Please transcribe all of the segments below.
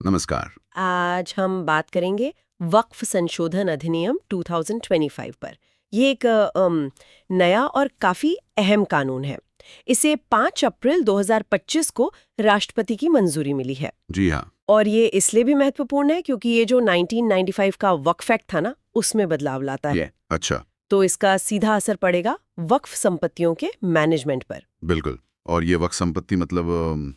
नमस्कार। आज हम बात करेंगे वक्फ संशोधन अधिनियम 2025 पर। ये एक नया और काफी अहम कानून है। इसे 5 अप्रैल 2025 को राष्ट्रपति की मंजूरी मिली है। जी हाँ। और ये इसलिए भी महत्वपूर्ण है क्योंकि ये जो 1995 का वक्फ एक्ट था ना, उसमें बदलाव लाता है। अच्छा। तो इसका सीधा असर पड़ेगा वक्फ संपत्तियों के मैनेजमेंट पर। बिल्कुल। और ये वक्फ संपत्ति मतलब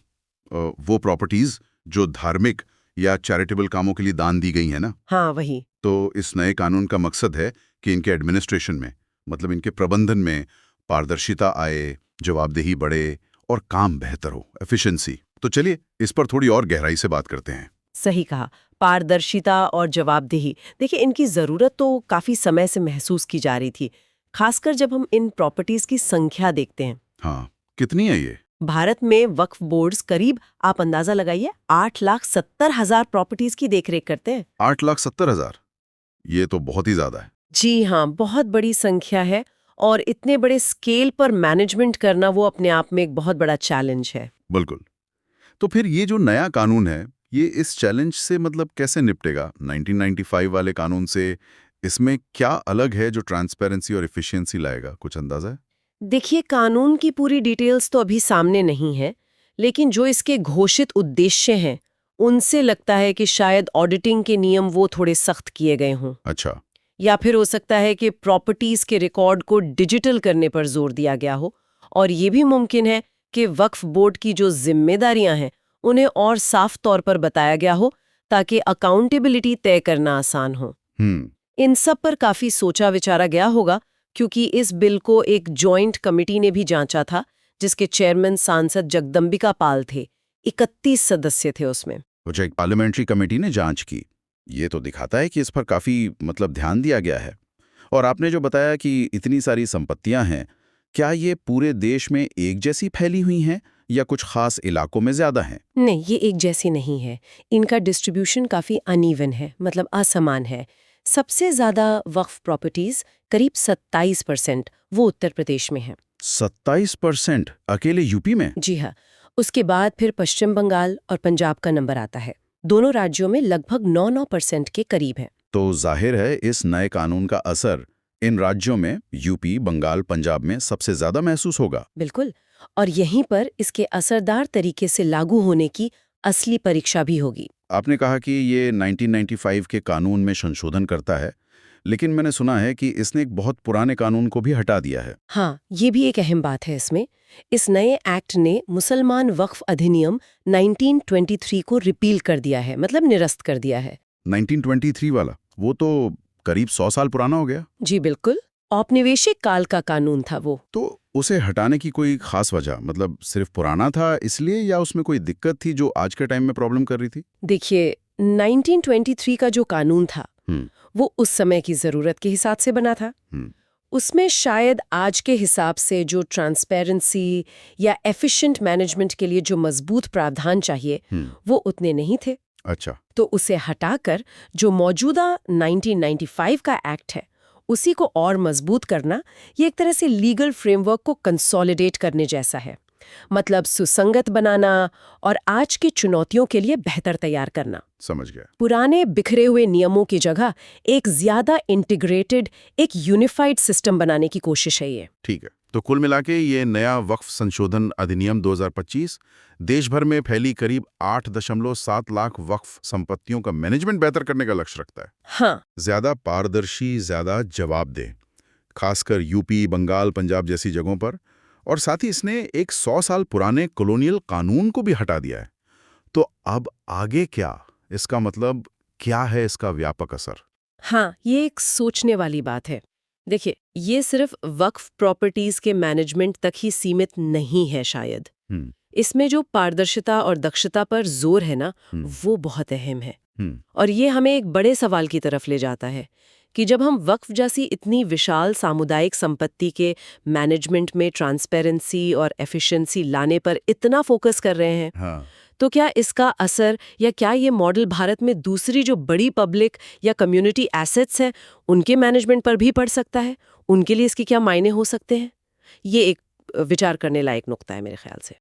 वो प्रॉपर्टीज जो धार्मिक या चैरिटेबल कामों के लिए दान दी गई है ना। हाँ, वही। तो इस नए कानून का मकसद है कि इनके एडमिनिस्ट्रेशन में मतलब इनके प्रबंधन में पारदर्शिता आए, जवाबदेही बढ़े और काम बेहतर हो, एफिशिएंसी। तो चलिए इस पर थोड़ी और गहराई से बात करते हैं। सही कहा। पारदर्शिता और जवाबदेही, देखिए इनकी जरूरत तो काफी समय से महसूस की जा रही थी, खासकर जब हम इन प्रॉपर्टीज की संख्या देखते हैं। हाँ, कितनी है ये? भारत में वक्फ बोर्ड्स करीब, आप अंदाजा लगाइए, 8,70,000 प्रॉपर्टीज की देखरेख करते हैं। 8,70,000? ये तो बहुत ही ज्यादा है। जी हाँ, बहुत बड़ी संख्या है। और इतने बड़े स्केल पर मैनेजमेंट करना वो अपने आप में एक बहुत बड़ा चैलेंज है। बिल्कुल। तो फिर ये जो नया कानून है, ये इस चैलेंज से मतलब कैसे निपटेगा 1995 वाले कानून से? इसमें क्या अलग है जो ट्रांसपेरेंसी और एफिशिएंसी लाएगा? कुछ अंदाजा है? देखिए, कानून की पूरी डिटेल्स तो अभी सामने नहीं है, लेकिन जो इसके घोषित उद्देश्य हैं, उनसे लगता है कि शायद ऑडिटिंग के नियम वो थोड़े सख्त किए गए हों। अच्छा। या फिर हो सकता है कि प्रॉपर्टीज के रिकॉर्ड को डिजिटल करने पर जोर दिया गया हो। और ये भी मुमकिन है कि वक्फ बोर्ड की जो जिम्मेदारियां हैं, उन्हें और साफ तौर पर बताया गया हो, ताकि अकाउंटेबिलिटी तय करना आसान हो। हम्म। इन सब पर काफी सोचा विचारा गया होगा, क्योंकि इस बिल को एक जॉइंट कमिटी ने भी जांचा था, जिसके चेयरमैन सांसद जगदम्बिका पाल थे। 31 सदस्य थे उसमें। जो एक पार्लियामेंट्री कमेटी ने जांच की, ये तो दिखाता है कि इस पर काफी मतलब ध्यान दिया गया है। और आपने जो बताया कि इतनी सारी संपत्तियां हैं, क्या ये पूरे देश में एक जैसी फैली हुई हैं या कुछ खास इलाकों में ज्यादा हैं? नहीं, ये एक जैसी नहीं है। इनका डिस्ट्रीब्यूशन काफी अनइवन है, मतलब असमान है। सबसे ज्यादा वक्फ प्रॉपर्टीज, करीब 27%, वो उत्तर प्रदेश में है। 27% अकेले यूपी में? जी हाँ। उसके बाद फिर पश्चिम बंगाल और पंजाब का नंबर आता है। दोनों राज्यों में लगभग 9% के करीब है। तो जाहिर है इस नए कानून का असर इन राज्यों में यूपी, बंगाल, पंजाब में सबसे ज्यादा महसूस होगा। बिल्कुल। और यहीं पर इसके असरदार तरीके से लागू होने की असली परीक्षा भी होगी। आपने कहा कि ये 1995 के कानून में संशोधन करता है, लेकिन मैंने सुना है कि इसने एक बहुत पुराने कानून को भी हटा दिया है। हाँ, ये भी एक अहम बात है इसमें। इस नए एक्ट ने मुसलमान वक्फ अधिनियम 1923 को रिपील कर दिया है, मतलब निरस्त कर दिया है। 1923 वाला? वो तो करीब 100 साल पुराना हो गया। जी बिल्कुल। औपनिवेशिक काल का कानून था वो। तो उसे हटाने की कोई खास वजह, मतलब सिर्फ पुराना था इसलिए, या उसमें कोई दिक्कत थी जो आज के टाइम में प्रॉब्लम कर रही थी? देखिए, 1923 का जो कानून था, हम्म। वो उस समय की जरूरत के हिसाब से बना था। हम्म। उसमें शायद आज के हिसाब से जो ट्रांसपेरेंसी या एफिशिएंट मैनेजमेंट के लिए जो मजबूत प्रावधान चाहिए, वो उतने नहीं थे। अच्छा। तो उसे हटाकर जो मौजूदा 1995 का एक्ट है, उसी को और मजबूत करना, ये एक तरह से लीगल फ्रेमवर्क को कंसोलिडेट करने जैसा है। मतलब सुसंगत बनाना और आज की चुनौतियों के लिए बेहतर तैयार करना। समझ गया। पुराने बिखरे हुए नियमों की जगह एक ज्यादा इंटीग्रेटेड, एक यूनिफाइड सिस्टम बनाने की कोशिश है ये। ठीक है। तो कुल मिलाके ये नया वक्फ संशोधन अधिनियम 2025 देश भर में फैली करीब 8.7 लाख वक्फ संपत्तियों का मैनेजमेंट बेहतर करने का लक्ष्य रखता है। हाँ। ज्यादा पारदर्शी, ज्यादा जवाबदेह, खासकर यूपी, बंगाल, पंजाब जैसी जगहों पर। और साथ ही इसने एक 100 साल पुराने कॉलोनियल कानून को भी हटा दिया है। तो अब आगे क्या? इसका मतलब क्या है, इसका व्यापक असर? हाँ, ये एक सोचने वाली बात है। देखिए, ये सिर्फ वक्फ प्रॉपर्टीज के मैनेजमेंट तक ही सीमित नहीं है शायद। हम्म। इसमें जो पारदर्शिता और दक्षता पर जोर है ना, वो बहुत अहम है। और ये हमें एक बड़े सवाल की तरफ ले जाता है कि जब हम वक्फ जैसी इतनी विशाल सामुदायिक संपत्ति के मैनेजमेंट में ट्रांसपेरेंसी और एफिशिएंसी लाने पर इतना फोकस कर रहे हैं, हाँ। तो क्या इसका असर, या क्या ये मॉडल भारत में दूसरी जो बड़ी पब्लिक या कम्युनिटी एसेट्स हैं, उनके मैनेजमेंट पर भी पड़ सकता है? उनके लिए इसके क्या मायने हो सकते हैं? ये एक विचार करने लायक नुक्ता है मेरे ख्याल से।